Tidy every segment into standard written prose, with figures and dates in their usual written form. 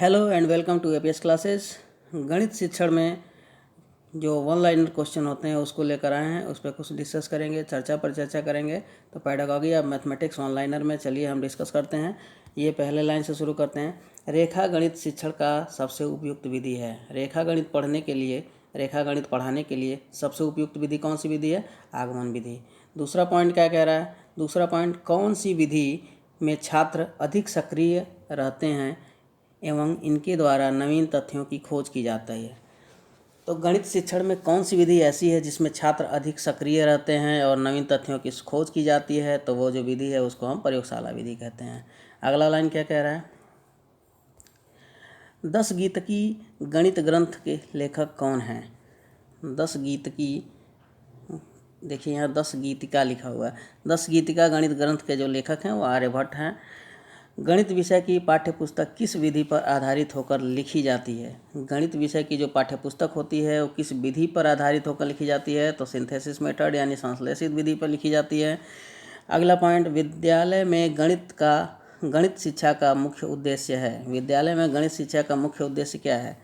Hello and welcome to APS classes. गणित शिक्षण में जो वन लाइनर क्वेश्चन होते हैं उसको लेकर आए हैं, उस पर कुछ डिस्कस करेंगे, चर्चा करेंगे। तो pedagogy of mathematics one liner में चलिए हम डिस्कस करते हैं। ये पहले लाइन से शुरू करते हैं। रेखा गणित शिक्षण का सबसे उपयुक्त विधि है। रेखा गणित पढ़ाने के लिए सबसे उपयुक्त विधि कौन सी विधि है? आगमन विधि। दूसरा पॉइंट क्या कह रहा है? दूसरा पॉइंट, कौन सी विधि में छात्र अधिक सक्रिय रहते हैं एवं इनके द्वारा नवीन तथ्यों की खोज की जाती है। तो गणित शिक्षण में कौन सी विधि ऐसी है जिसमें छात्र अधिक सक्रिय रहते हैं और नवीन तथ्यों की खोज की जाती है? तो वो जो विधि है उसको हम प्रयोगशाला विधि कहते हैं। अगला लाइन क्या कह रहा है? 10 गीतकी गणित ग्रंथ के लेखक कौन हैं? 10 गीतकी, देखिए यहाँ 10 गीतिका लिखा हुआ है। 10 गीतिका गणित ग्रंथ के जो लेखक हैं वो आर्यभट्ट हैं। गणित विषय की पाठ्यपुस्तक किस विधि पर आधारित होकर लिखी जाती है? गणित विषय की जो पाठ्यपुस्तक होती है वो किस विधि पर आधारित होकर लिखी जाती है? तो सिंथेसिस मेथड यानी संश्लेषित विधि पर लिखी जाती है। अगला पॉइंट, विद्यालय में गणित शिक्षा का मुख्य उद्देश्य है। विद्यालय में गणित शिक्षा का मुख्य उद्देश्य क्या है?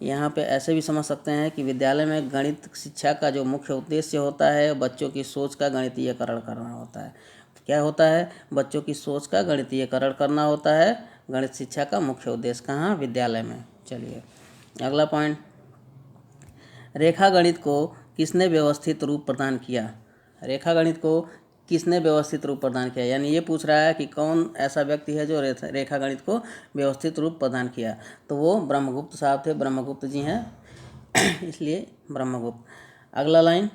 यहाँ पे ऐसे भी समझ सकते हैं कि विद्यालय में गणित शिक्षा का जो मुख्य उद्देश्य होता है बच्चों की सोच का गणितीयकरण करना होता है। क्या होता है? बच्चों की सोच का गणितीयकरण करना होता है। गणित शिक्षा का मुख्य उद्देश्य कहाँ? विद्यालय में। चलिए अगला पॉइंट, रेखा गणित को किसने व्यवस्थित रूप प्रदान किया? रेखा गणित को किसने व्यवस्थित रूप प्रदान किया? यानी ये पूछ रहा है कि कौन ऐसा व्यक्ति है जो रेखा गणित को व्यवस्थित रूप प्रदान किया? तो वो ब्रह्मगुप्त साहब थे, ब्रह्मगुप्त जी हैं इसलिए ब्रह्मगुप्त। अगला लाइन,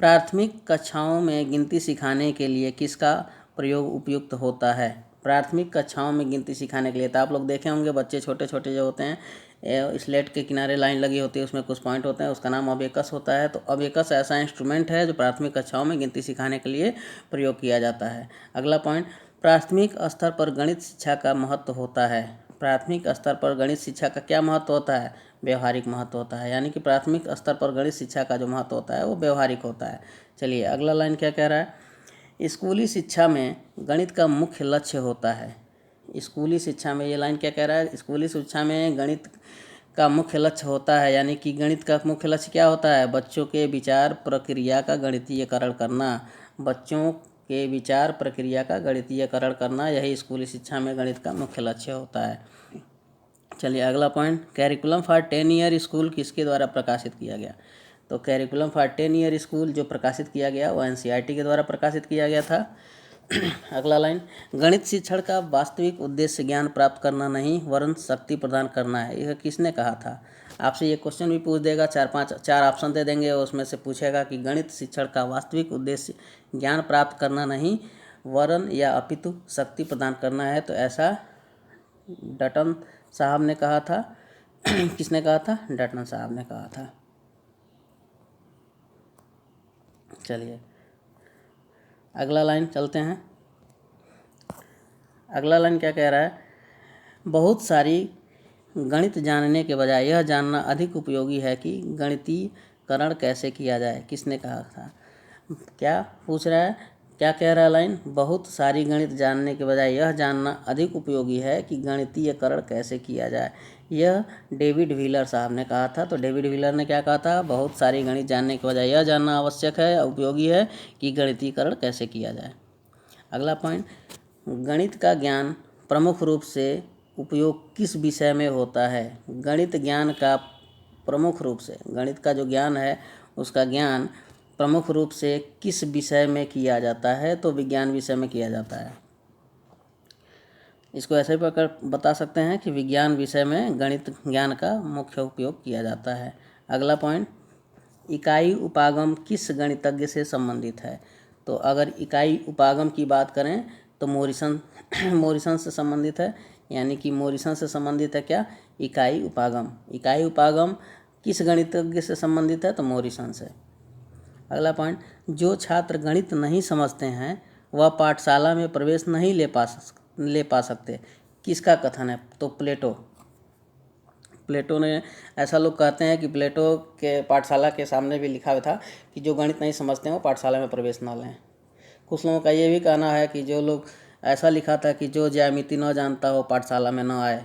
प्राथमिक कक्षाओं में गिनती सिखाने के लिए किसका प्रयोग उपयुक्त होता है? प्राथमिक कक्षाओं में गिनती सिखाने के लिए, तो आप लोग देखे होंगे बच्चे छोटे छोटे जो होते हैं स्लेट के किनारे लाइन लगी होती है, उसमें कुछ पॉइंट होते हैं, उसका नाम अबेकस होता है। तो अबेकस ऐसा इंस्ट्रूमेंट है जो प्राथमिक कक्षाओं में गिनती सिखाने के लिए प्रयोग किया जाता है। अगला पॉइंट, प्राथमिक स्तर पर गणित शिक्षा का महत्व होता है। प्राथमिक स्तर पर गणित शिक्षा का क्या महत्व होता है? व्यवहारिक महत्व होता है। यानी कि प्राथमिक स्तर पर गणित शिक्षा का जो महत्व होता है वो व्यवहारिक होता है। चलिए अगला लाइन क्या कह रहा है? स्कूली शिक्षा में गणित का मुख्य लक्ष्य होता है। स्कूली शिक्षा में, ये लाइन क्या कह रहा है? स्कूली शिक्षा में गणित का मुख्य लक्ष्य होता है। यानी कि गणित का मुख्य लक्ष्य क्या होता है? बच्चों के विचार प्रक्रिया का गणितीयकरण करना। बच्चों के विचार प्रक्रिया का गणितीयकरण करना, यही स्कूली शिक्षा में गणित का मुख्य लक्ष्य होता है। चलिए अगला point, curriculum for 10 year school किसके द्वारा प्रकाशित किया गया? तो कैरिकुलम फॉर 10 ईयर स्कूल जो प्रकाशित किया गया वो एनसीईआरटी के द्वारा प्रकाशित किया गया था। अगला लाइन, गणित शिक्षण का वास्तविक उद्देश्य ज्ञान प्राप्त करना नहीं वरन शक्ति प्रदान करना है। यह किसने कहा था? आपसे ये क्वेश्चन भी पूछ देगा, चार ऑप्शन दे देंगे, उसमें से पूछेगा कि गणित शिक्षण का वास्तविक उद्देश्य ज्ञान प्राप्त करना नहीं वरन या अपितु शक्ति प्रदान करना है। तो ऐसा डटन साहब ने कहा था। किसने कहा था? डटन साहब ने कहा था। चलिए अगला लाइन चलते हैं। अगला लाइन क्या कह रहा है? बहुत सारी गणित जानने के बजाय यह जानना अधिक उपयोगी है कि गणितीकरण कैसे किया जाए। किसने कहा था? क्या पूछ रहा है? क्या कह रहा है लाइन? बहुत सारी गणित जानने के बजाय यह जानना अधिक उपयोगी है कि गणितीयकरण कैसे किया जाए। यह डेविड व्हीलर साहब ने कहा था। तो डेविड व्हीलर ने क्या कहा था? बहुत सारी गणित जानने के बजाय यह जानना आवश्यक है, उपयोगी है कि गणितीयकरण कैसे किया जाए। अगला पॉइंट, गणित का ज्ञान प्रमुख रूप से उपयोग किस विषय में होता है? गणित ज्ञान का प्रमुख रूप से, गणित का जो ज्ञान है उसका ज्ञान प्रमुख रूप से किस विषय में किया जाता है? तो विज्ञान विषय में किया जाता है। इसको ऐसे भी बता सकते हैं कि विज्ञान विषय में गणित ज्ञान का मुख्य उपयोग किया जाता है। अगला पॉइंट, इकाई उपागम किस गणितज्ञ से संबंधित है? तो अगर इकाई उपागम की बात करें तो मोरिसन से संबंधित है। यानी कि मोरिसन से संबंधित है क्या? इकाई उपागम। इकाई उपागम किस गणितज्ञ से संबंधित है? तो मोरिसन से। अगला पॉइंट, जो छात्र गणित नहीं समझते हैं वह पाठशाला में प्रवेश नहीं ले पा सकते। किसका कथन है? तो प्लेटो ने, ऐसा लोग कहते हैं कि प्लेटो के पाठशाला के सामने भी लिखा हुआ था कि जो गणित नहीं समझते हैं वो पाठशाला में प्रवेश न लें। कुछ लोगों का ये भी कहना है कि जो लोग, ऐसा लिखा था कि जो ज्यामिति न जानता हो पाठशाला में न आए।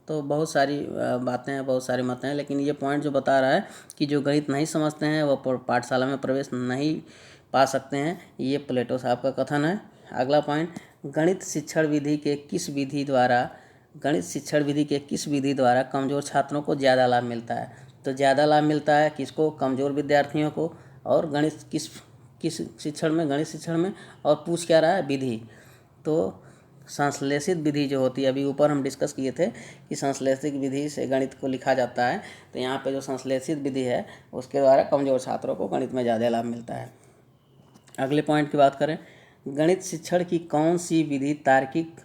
तो बहुत सारी बातें हैं, बहुत सारे मत हैं, लेकिन ये पॉइंट जो बता रहा है कि जो गणित नहीं समझते हैं वो पाठशाला में प्रवेश नहीं पा सकते हैं, ये प्लेटो साहब का कथन है। अगला पॉइंट, गणित शिक्षण विधि के किस विधि द्वारा कमज़ोर छात्रों को ज़्यादा लाभ मिलता है? तो ज़्यादा लाभ मिलता है किसको? कमज़ोर विद्यार्थियों को। और गणित किस शिक्षण में? गणित शिक्षण में। और पूछ क्या रहा है? विधि। तो संश्लेषित विधि जो होती है, अभी ऊपर हम डिस्कस किए थे कि संश्लेषित विधि से गणित को लिखा जाता है, तो यहाँ पे जो संश्लेषित विधि है उसके द्वारा कमज़ोर छात्रों को गणित में ज़्यादा लाभ मिलता है। अगले पॉइंट की बात करें, गणित शिक्षण की कौन सी विधि तार्किक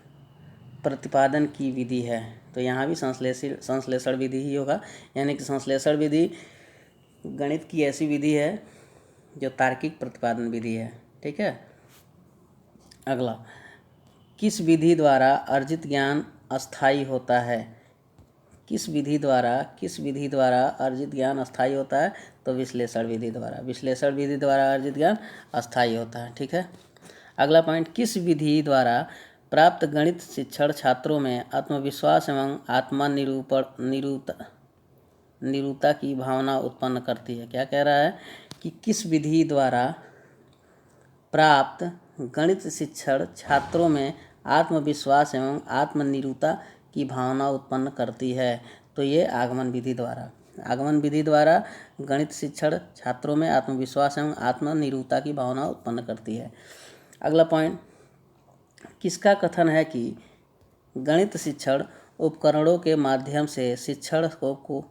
प्रतिपादन की विधि है? तो यहाँ भी संश्लेषण विधि ही होगा, यानी कि संश्लेषण विधि गणित की ऐसी विधि है जो तार्किक प्रतिपादन विधि है। ठीक है। अगला, किस विधि द्वारा अर्जित ज्ञान अस्थायी होता है? किस विधि द्वारा अर्जित ज्ञान अस्थायी होता है? तो विश्लेषण विधि द्वारा अर्जित ज्ञान अस्थायी होता है। ठीक है। अगला पॉइंट, किस विधि द्वारा प्राप्त गणित शिक्षण छात्रों में आत्मविश्वास एवं निरुता की भावना उत्पन्न करती है? क्या कह रहा है कि किस विधि द्वारा प्राप्त गणित शिक्षण छात्रों में आत्मविश्वास एवं आत्मनिरुता की भावना उत्पन्न करती है? तो ये आगमन विधि द्वारा गणित शिक्षण छात्रों में आत्मविश्वास एवं आत्मनिरुता की भावना उत्पन्न करती है। अगला पॉइंट, किसका कथन है कि गणित शिक्षण उपकरणों के माध्यम से शिक्षण को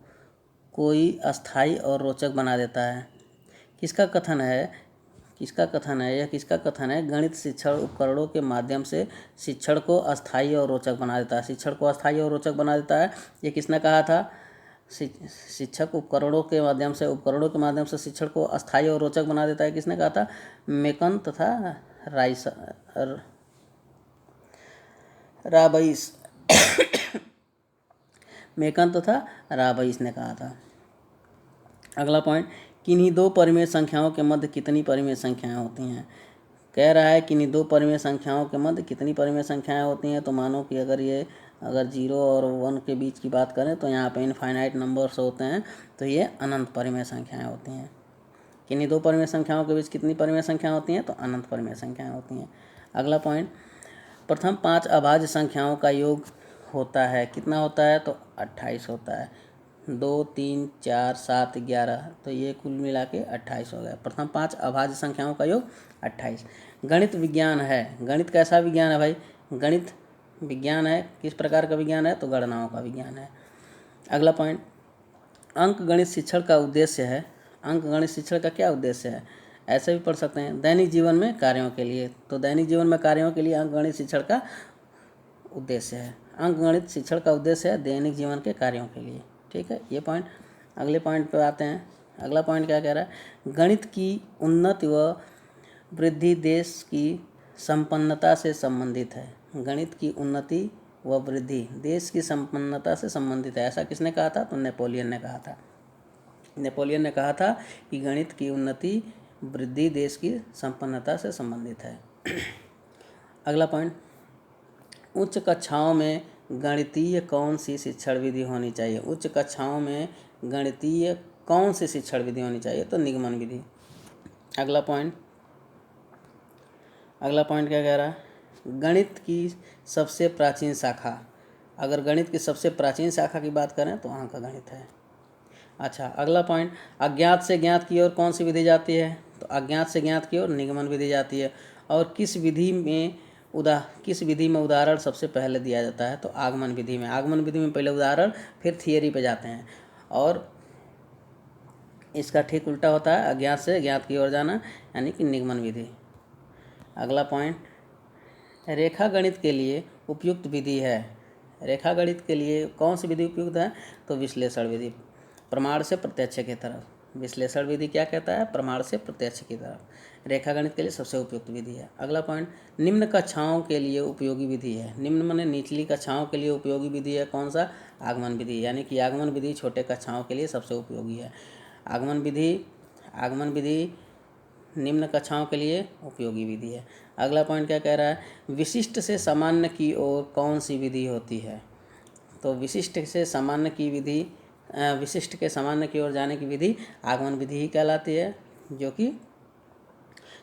कोई अस्थायी और रोचक बना देता है? किसका कथन है? गणित शिक्षण उपकरणों के माध्यम से शिक्षण को अस्थायी और रोचक बना देता है। ये किसने कहा था? शिक्षक उपकरणों के माध्यम से शिक्षण को अस्थायी और रोचक बना देता है, किसने कहा था? मेकन तथा राबइस ने कहा था। अगला पॉइंट, किन्हीं दो परिमेय संख्याओं के मध्य कितनी परिमेय संख्याएं होती हैं? कह रहा है किन्हीं दो परिमेय संख्याओं के मध्य कितनी परिमेय संख्याएं होती हैं? तो मानो कि अगर 0 और 1 के बीच की बात करें तो यहाँ पे इनफाइनाइट नंबर्स होते हैं, तो ये अनंत परिमेय संख्याएं होती हैं। किन्हीं दो परिमेय संख्याओं के बीच कितनी परिमेय संख्याएं होती हैं? तो अनंत परिमेय संख्याएं होती हैं। अगला पॉइंट, प्रथम 5 अभाज्य संख्याओं का योग होता है, कितना होता है? तो 28 होता है। 2, 3, 4, 7, 11, तो ये कुल मिला के 28 हो गया। प्रथम 5 अभाज्य संख्याओं का योग 28। गणित विज्ञान है। गणित कैसा विज्ञान है भाई? गणित विज्ञान है। किस प्रकार का विज्ञान है? तो गणनाओं का विज्ञान है। अगला पॉइंट, अंक गणित शिक्षण का उद्देश्य है। अंक गणित शिक्षण का क्या उद्देश्य है? ऐसे भी पढ़ सकते हैं, दैनिक जीवन में कार्यों के लिए। तो दैनिक जीवन में कार्यों के लिए अंक गणित शिक्षण का उद्देश्य है। अंक गणित शिक्षण का उद्देश्य है दैनिक जीवन के कार्यों के लिए। ठीक है, ये पॉइंट। अगले पॉइंट पे आते हैं। अगला पॉइंट क्या कह रहा है? गणित की उन्नति व वृद्धि देश की संपन्नता से संबंधित है। गणित की उन्नति व वृद्धि देश की संपन्नता से संबंधित है। ऐसा किसने कहा था? तो नेपोलियन ने कहा था कि गणित की उन्नति वृद्धि देश की संपन्नता से संबंधित है। अगला पॉइंट, उच्च कक्षाओं में गणितीय कौन सी शिक्षण विधि होनी चाहिए? उच्च कक्षाओं में गणितीय कौन सी शिक्षण विधि होनी चाहिए? तो निगमन विधि। अगला पॉइंट क्या कह रहा है? गणित की सबसे प्राचीन शाखा। अगर गणित की सबसे प्राचीन शाखा की बात करें तो अंक गणित है। अच्छा, अगला पॉइंट, अज्ञात से ज्ञात की ओर कौन सी विधि जाती है? तो अज्ञात से ज्ञात की ओर निगमन विधि जाती है। और किस विधि में उदाहरण सबसे पहले दिया जाता है? तो आगमन विधि में पहले उदाहरण, फिर थियरी पे जाते हैं। और इसका ठीक उल्टा होता है, अज्ञात से ज्ञात की ओर जाना, यानी कि निगमन विधि। अगला पॉइंट, रेखा गणित के लिए उपयुक्त विधि है। रेखा गणित के लिए कौन सी विधि उपयुक्त है? तो विश्लेषण विधि, प्रमाण से प्रत्यक्ष की तरफ। विश्लेषण विधि क्या कहता है? प्रमाण से प्रत्यक्ष की तरफ। रेखा गणित के लिए सबसे उपयुक्त विधि है। अगला पॉइंट, निम्न कक्षाओं के लिए उपयोगी विधि है। निम्न माने निचली कक्षाओं के लिए उपयोगी विधि है कौन सा? आगमन विधि, यानी कि आगमन विधि छोटे कक्षाओं के लिए सबसे उपयोगी है। आगमन विधि निम्न कक्षाओं के लिए उपयोगी विधि है। अगला पॉइंट क्या कह रहा है? विशिष्ट से सामान्य की ओर कौन सी विधि होती है? तो विशिष्ट से सामान्य की विधि विशिष्ट के सामान्य की ओर जाने की विधि आगमन विधि ही कहलाती है, जो कि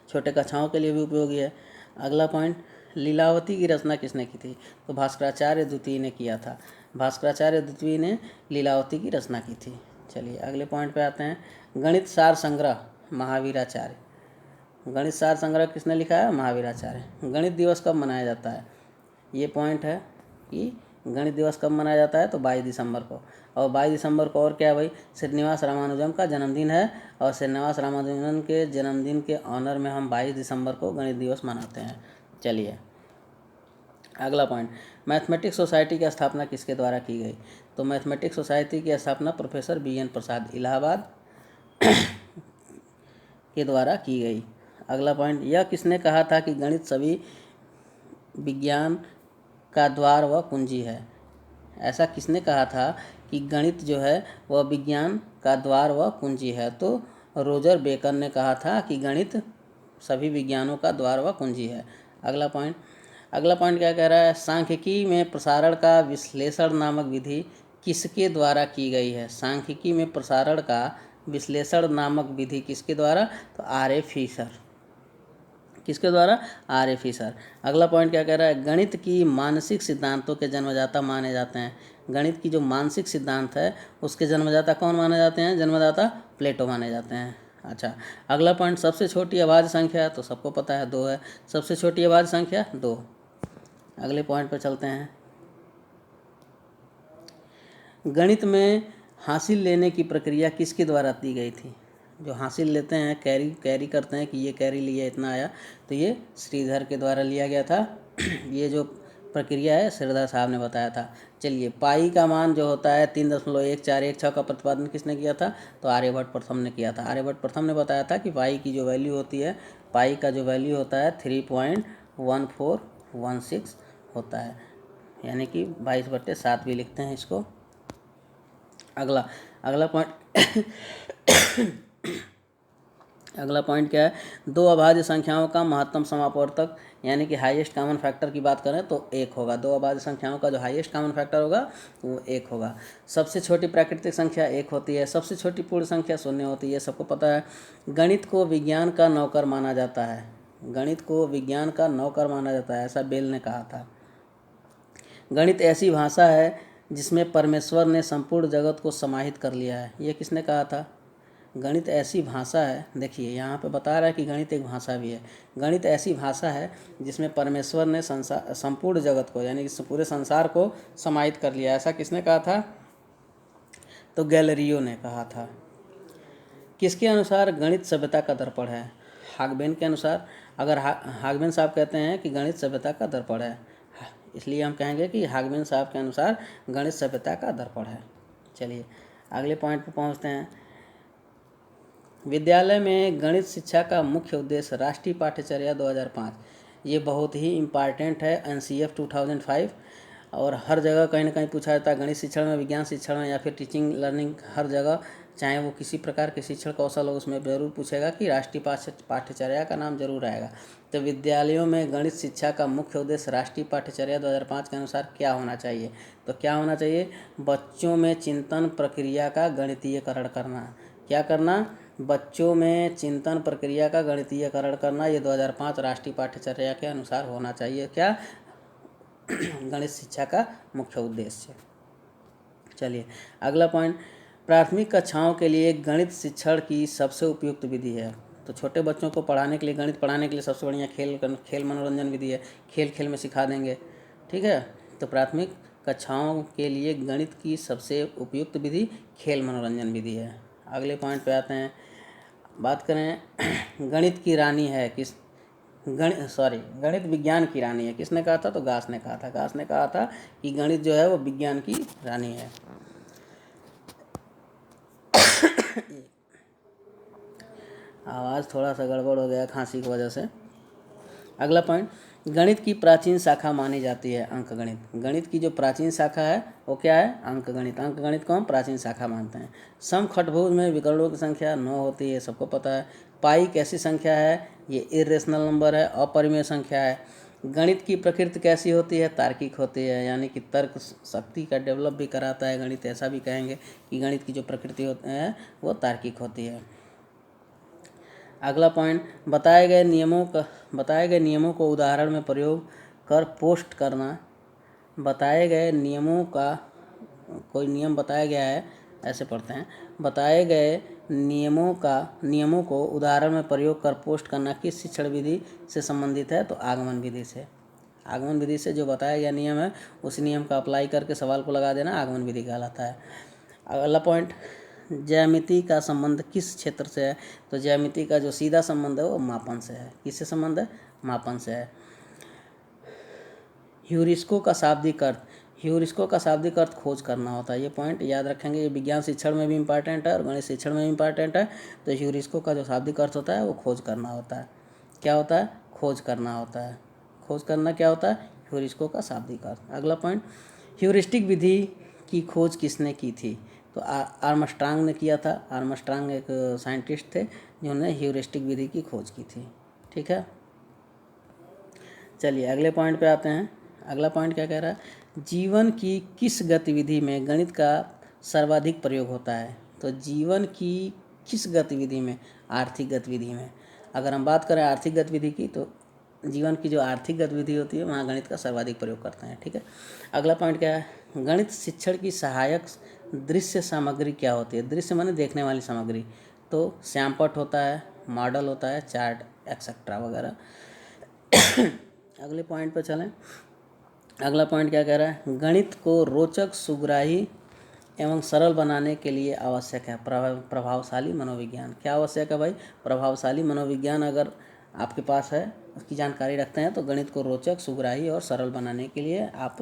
छोटे कक्षाओं के लिए भी उपयोगी है। अगला पॉइंट, लीलावती की रचना किसने की थी? तो भास्कराचार्य द्वितीय ने किया था। भास्कराचार्य द्वितीय ने लीलावती की रचना की थी। चलिए अगले पॉइंट पे आते हैं। गणित सार संग्रह महावीराचार्य। गणित सार संग्रह किसने लिखा है? महावीराचार्य। गणित दिवस कब मनाया जाता है? ये पॉइंट है कि गणित दिवस कब मनाया जाता है, तो 22 दिसंबर को। और 22 दिसंबर को और क्या है भाई? श्रीनिवास रामानुजम का जन्मदिन है, और श्रीनिवास रामानुजम के जन्मदिन के ऑनर में हम 22 दिसंबर को गणित दिवस मनाते हैं। चलिए अगला पॉइंट, मैथमेटिक्स सोसाइटी की स्थापना किसके द्वारा की गई? तो मैथमेटिक्स सोसाइटी की स्थापना प्रोफेसर BN प्रसाद इलाहाबाद के द्वारा की गई। अगला पॉइंट, यह किसने कहा था कि गणित सभी विज्ञान का द्वार व कुंजी है? ऐसा किसने कहा था कि गणित जो है वह विज्ञान का द्वार व कुंजी है? तो रोजर बेकन ने कहा था कि गणित सभी विज्ञानों का द्वार व कुंजी है। अगला पॉइंट क्या कह रहा है? सांख्यिकी में प्रसारण का विश्लेषण नामक विधि किसके द्वारा की गई है? सांख्यिकी में प्रसारण का विश्लेषण नामक विधि किसके द्वारा? तो R.A. फिशर। किसके द्वारा? R.A. फिशर। अगला पॉइंट क्या कह रहा है? गणित की मानसिक सिद्धांतों के जन्मदाता माने जाते हैं। गणित की जो मानसिक सिद्धांत है उसके जन्मदाता कौन माने जाते हैं? जन्मदाता प्लेटो माने जाते हैं। अच्छा, अगला पॉइंट, सबसे छोटी अभाज्य संख्या, तो सबको पता है 2 है। सबसे छोटी अभाज्य संख्या 2। अगले पॉइंट पर चलते हैं। गणित में हासिल लेने की प्रक्रिया किसके द्वारा दी गई थी? जो हासिल लेते हैं, कैरी करते हैं कि ये कैरी लिया इतना आया, तो ये श्रीधर के द्वारा लिया गया था। ये जो प्रक्रिया है श्रीधर साहब ने बताया था। चलिए, पाई का मान जो होता है 3.1416 का प्रतिपादन किसने किया था? तो आर्यभट्ट प्रथम ने किया था। आर्यभट्ट प्रथम ने बताया था कि पाई की जो वैल्यू होती है, पाई का जो वैल्यू होता है 3.1416 होता है, यानी कि 22/7 भी लिखते हैं इसको। अगला पॉइंट क्या है? 2 अभाज्य संख्याओं का महत्तम समापवर्तक यानी कि हाईएस्ट कॉमन फैक्टर की बात करें तो 1 होगा। 2 अभाज्य संख्याओं का जो हाईएस्ट कॉमन फैक्टर होगा वो 1 होगा। सबसे छोटी प्राकृतिक संख्या 1 होती है। सबसे छोटी पूर्ण संख्या 0 होती है, सबको पता है। गणित को विज्ञान का नौकर माना जाता है। गणित को विज्ञान का नौकर माना जाता है, ऐसा बेल ने कहा था। गणित ऐसी भाषा है जिसमें परमेश्वर ने संपूर्ण जगत को समाहित कर लिया है। ये किसने कहा था? गणित ऐसी भाषा है, देखिए यहाँ पे बता रहा है कि गणित एक भाषा भी है। गणित ऐसी भाषा है जिसमें परमेश्वर ने संपूर्ण जगत को यानी कि पूरे संसार को समाहित कर लिया। ऐसा किसने कहा था? तो गैलीलियो ने कहा था। किसके अनुसार गणित सभ्यता का दर्पण है? हागबेन के अनुसार। अगर हागबेन साहब कहते हैं कि गणित सभ्यता का दर्पण है, इसलिए हम कहेंगे कि हागबेन साहब के अनुसार गणित सभ्यता का दर्पण है। चलिए अगले पॉइंट पर पहुंचते हैं। विद्यालय में गणित शिक्षा का मुख्य उद्देश्य राष्ट्रीय पाठ्यचर्या 2005, ये बहुत ही इम्पॉर्टेंट है NCF 2005, और हर जगह कहीं ना कहीं पूछा जाता है। गणित शिक्षण में, विज्ञान शिक्षण में, या फिर टीचिंग लर्निंग, हर जगह चाहे वो किसी प्रकार के शिक्षण कौशल हो उसमें ज़रूर पूछेगा कि राष्ट्रीय पाठ्यचर्या का नाम जरूर आएगा। तो विद्यालयों में गणित शिक्षा का मुख्य उद्देश्य राष्ट्रीय पाठ्यचर्या 2005 के अनुसार क्या होना चाहिए? तो क्या होना चाहिए? बच्चों में चिंतन प्रक्रिया का गणितीयकरण करना। क्या करना? बच्चों में चिंतन प्रक्रिया का गणितीयकरण करना। ये 2005 राष्ट्रीय पाठ्यचर्या के अनुसार होना चाहिए। क्या? गणित शिक्षा का मुख्य उद्देश्य। चलिए अगला पॉइंट, प्राथमिक कक्षाओं के लिए गणित शिक्षण की सबसे उपयुक्त विधि है। तो छोटे बच्चों को पढ़ाने के लिए, गणित पढ़ाने के लिए सबसे बढ़िया खेल मनोरंजन विधि है। खेल में सिखा देंगे, ठीक है। तो प्राथमिक कक्षाओं के लिए गणित की सबसे उपयुक्त विधि खेल मनोरंजन विधि है। अगले पॉइंट पे आते हैं। बात करें गणित की रानी है किस? गणित विज्ञान की रानी है, किसने कहा था? तो गास ने कहा था। गास ने कहा था कि गणित जो है वो विज्ञान की रानी है। आवाज़ थोड़ा सा गड़बड़ हो गया खांसी की वजह से। अगला पॉइंट, गणित की प्राचीन शाखा मानी जाती है अंकगणित। गणित की जो प्राचीन शाखा है वो क्या है? अंकगणित। अंकगणित को हम प्राचीन शाखा मानते हैं। समखटभुज में विकर्णों की संख्या 9 होती है, सबको पता है। पाई कैसी संख्या है? ये इरेशनल नंबर है, अपरिमेय संख्या है। गणित की प्रकृति कैसी होती है? तार्किक होती है, यानी कि तर्क शक्ति का डेवलप भी कराता है गणित। ऐसा भी कहेंगे कि गणित की जो प्रकृति होती है वो तार्किक होती है। अगला पॉइंट, बताए गए नियमों को उदाहरण में प्रयोग कर पोस्ट करना। बताए गए नियमों का कोई नियम बताया गया है, ऐसे पढ़ते हैं। बताए गए नियमों को उदाहरण में प्रयोग कर पोस्ट करना किस शिक्षण विधि से संबंधित है? तो आगमन विधि से। आगमन विधि से जो बताया गया नियम है उस नियम का अप्लाई करके सवाल को लगा देना आगमन विधि कहलाता है। अगला पॉइंट, ज्यामिति का संबंध किस क्षेत्र से है? तो ज्यामिति का जो सीधा संबंध है वो मापन से है। किससे संबंध है? मापन से है। ह्यूरिस्को का शाब्दिक अर्थ खोज करना होता है। ये पॉइंट याद रखेंगे, ये विज्ञान शिक्षण में भी इम्पॉर्टेंट है और गणित शिक्षण में भी इम्पॉर्टेंट है। तो ह्यूरिस्को का जो शाब्दिक अर्थ होता है वो खोज करना होता है। क्या होता है? खोज करना होता है। खोज करना क्या होता है? ह्यूरिस्को का शाब्दिक अर्थ। अगला पॉइंट, ह्यूरिस्टिक विधि की खोज किसने की थी? तो आर्मस्ट्रांग ने किया था। आर्मस्ट्रांग एक साइंटिस्ट थे जिन्होंने ह्यूरिस्टिक विधि की खोज की थी। ठीक है, चलिए अगले पॉइंट पे आते हैं। अगला पॉइंट क्या कह रहा है? जीवन की किस गतिविधि में गणित का सर्वाधिक प्रयोग होता है? तो जीवन की किस गतिविधि में? आर्थिक गतिविधि में। अगर हम बात करें आर्थिक गतिविधि की, तो जीवन की जो आर्थिक गतिविधि होती है वहाँ गणित का सर्वाधिक प्रयोग करते हैं। ठीक है, अगला पॉइंट क्या है? गणित शिक्षण की सहायक दृश्य सामग्री क्या होती है? दृश्य माने देखने वाली सामग्री। तो श्यामपट्ट होता है, मॉडल होता है, चार्ट एक्सेट्रा वगैरह। अगले पॉइंट पर चलें। अगला पॉइंट क्या कह रहा है? गणित को रोचक, सुग्राही एवं सरल बनाने के लिए आवश्यक है प्रभावशाली मनोविज्ञान। क्या आवश्यक है भाई? प्रभावशाली मनोविज्ञान अगर आपके पास है, उसकी जानकारी रखते हैं, तो गणित को रोचक, सुग्राही और सरल बनाने के लिए आप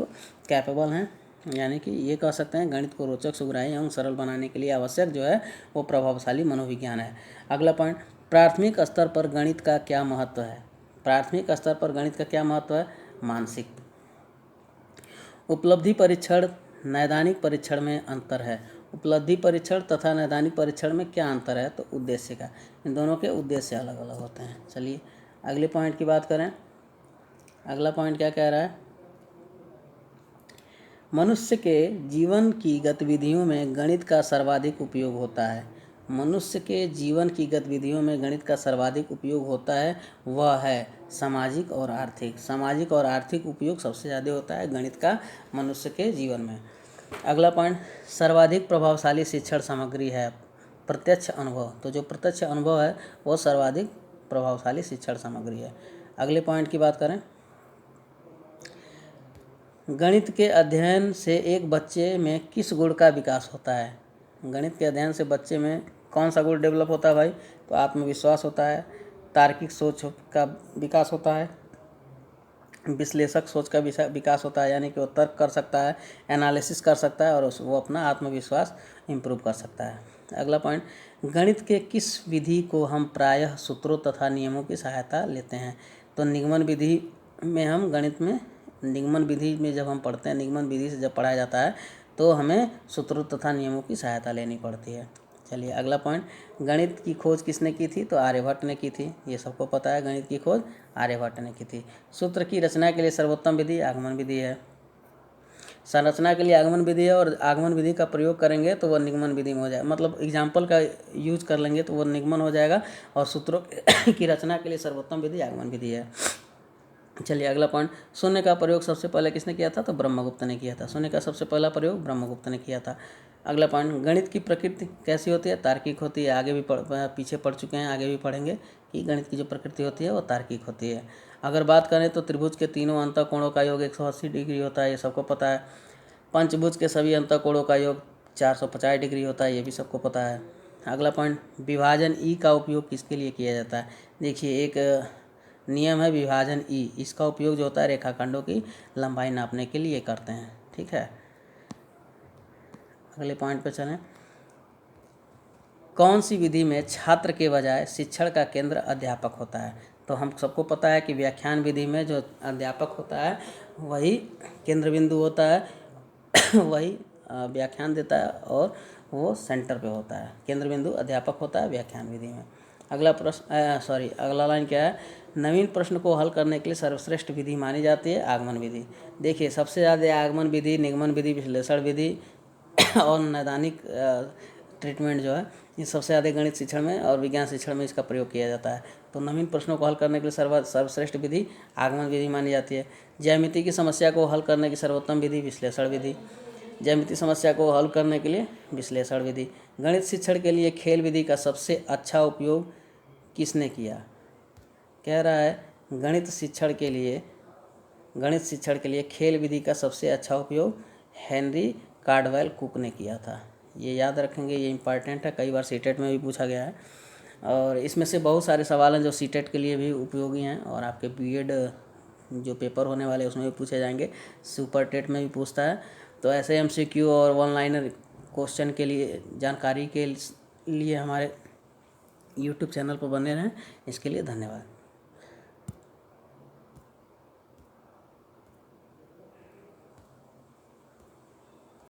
कैपेबल हैं। यानी कि ये कह सकते हैं गणित को रोचक, सुग्राही एवं सरल बनाने के लिए आवश्यक जो है वो प्रभावशाली मनोविज्ञान है। अगला पॉइंट, प्राथमिक स्तर पर गणित का क्या महत्व है? प्राथमिक स्तर पर गणित का क्या महत्व है? मानसिक। उपलब्धि परीक्षण, नैदानिक परीक्षण में अंतर है। उपलब्धि परीक्षण तथा नैदानिक परीक्षण में क्या अंतर है? तो उद्देश्य का। इन दोनों के उद्देश्य अलग अलग होते हैं। चलिए अगले पॉइंट की बात करें। अगला पॉइंट क्या कह रहा है? मनुष्य के जीवन की गतिविधियों में गणित का सर्वाधिक उपयोग होता है। मनुष्य के जीवन की गतिविधियों में गणित का सर्वाधिक उपयोग होता है, वह है सामाजिक और आर्थिक। सामाजिक और आर्थिक उपयोग सबसे ज़्यादा होता है गणित का मनुष्य के जीवन में। अगला पॉइंट, सर्वाधिक प्रभावशाली शिक्षण सामग्री है प्रत्यक्ष अनुभव। तो जो प्रत्यक्ष अनुभव है वो सर्वाधिक प्रभावशाली शिक्षण सामग्री है। अगले पॉइंट की बात करें। गणित के अध्ययन से एक बच्चे में किस गुण का विकास होता है? गणित के अध्ययन से बच्चे में कौन सा गुण डेवलप होता है भाई? तो आत्मविश्वास होता है, तार्किक सोच का विकास होता है, विश्लेषक सोच का विकास होता है, यानी कि वो तर्क कर सकता है, एनालिसिस कर सकता है और वो अपना आत्मविश्वास इम्प्रूव कर सकता है। अगला पॉइंट, गणित के किस विधि को हम प्रायः सूत्रों तथा नियमों की सहायता लेते हैं? तो निगमन विधि में हम गणित में निगमन विधि में जब हम पढ़ते हैं, निगमन विधि से जब पढ़ाया जाता है तो हमें सूत्रों तथा नियमों की सहायता लेनी पड़ती है। चलिए अगला पॉइंट, गणित की खोज किसने की थी? तो आर्यभट्ट ने की थी। ये सबको पता है, गणित की खोज आर्यभट्ट ने की थी। सूत्र की रचना के लिए सर्वोत्तम विधि आगमन विधि है। संरचना के लिए आगमन विधि है और आगमन विधि का प्रयोग करेंगे तो वह निगमन विधि में हो जाएगा। मतलब एग्जाम्पल का यूज कर लेंगे तो वह निगमन हो जाएगा और सूत्रों की रचना के लिए सर्वोत्तम विधि आगमन विधि है। चलिए अगला पॉइंट, शून्य का प्रयोग सबसे पहले किसने किया था? तो ब्रह्मगुप्त ने किया था। शून्य का सबसे पहला प्रयोग ब्रह्मगुप्त ने किया था। अगला पॉइंट, गणित की प्रकृति कैसी होती है? तार्किक होती है। आगे भी पीछे पढ़ चुके हैं, आगे भी पढ़ेंगे कि गणित की जो प्रकृति होती है वो तार्किक होती है। अगर बात करें तो त्रिभुज के तीनों अंतःकोणों का योग 180 डिग्री होता है, ये सबको पता है। पंचभुज के सभी अंतःकोणों का योग 450 डिग्री होता है, ये भी सबको पता है। अगला पॉइंट, विभाजन ई का उपयोग किसके लिए किया जाता है? देखिए एक नियम है विभाजन ई, इसका उपयोग जो होता है रेखाखंडों की लंबाई नापने के लिए करते हैं। ठीक है, अगले पॉइंट पर चलें। कौन सी विधि में छात्र के बजाय शिक्षण का केंद्र अध्यापक होता है? तो हम सबको पता है कि व्याख्यान विधि में जो अध्यापक होता है वही केंद्र बिंदु होता है वही व्याख्यान देता है और वो सेंटर पे होता है। केंद्र बिंदु अध्यापक होता है व्याख्यान विधि में। अगला लाइन क्या है, नवीन प्रश्न को हल करने के लिए सर्वश्रेष्ठ विधि मानी जाती है आगमन विधि। देखिए सबसे ज़्यादा आगमन विधि, निगमन विधि, विश्लेषण विधि और नैदानिक ट्रीटमेंट जो है ये सबसे ज़्यादा गणित शिक्षण में और विज्ञान शिक्षण में इसका प्रयोग किया जाता है। तो नवीन प्रश्नों को हल करने के लिए सर्वश्रेष्ठ विधि आगमन विधि मानी जाती है। ज्यामिति की समस्या को हल करने की सर्वोत्तम विधि विश्लेषण विधि। ज्यामिति समस्या को हल करने के लिए विश्लेषण विधि। गणित शिक्षण के लिए खेल विधि का सबसे अच्छा उपयोग किसने किया? कह रहा है गणित शिक्षण के लिए खेल विधि का सबसे अच्छा उपयोग हेनरी कार्डवेल कुक ने किया था। ये याद रखेंगे, ये इम्पॉर्टेंट है, कई बार सीटेट में भी पूछा गया है। और इसमें से बहुत सारे सवाल हैं जो सीटेट के लिए भी उपयोगी हैं और आपके बीएड जो पेपर होने वाले उसमें भी पूछे जाएंगे, सुपर टेट में भी पूछता है। तो ऐसे एमसीक्यू और वन लाइनर क्वेश्चन के लिए जानकारी के लिए हमारे यूट्यूब चैनल पर बने रहें। इसके लिए धन्यवाद।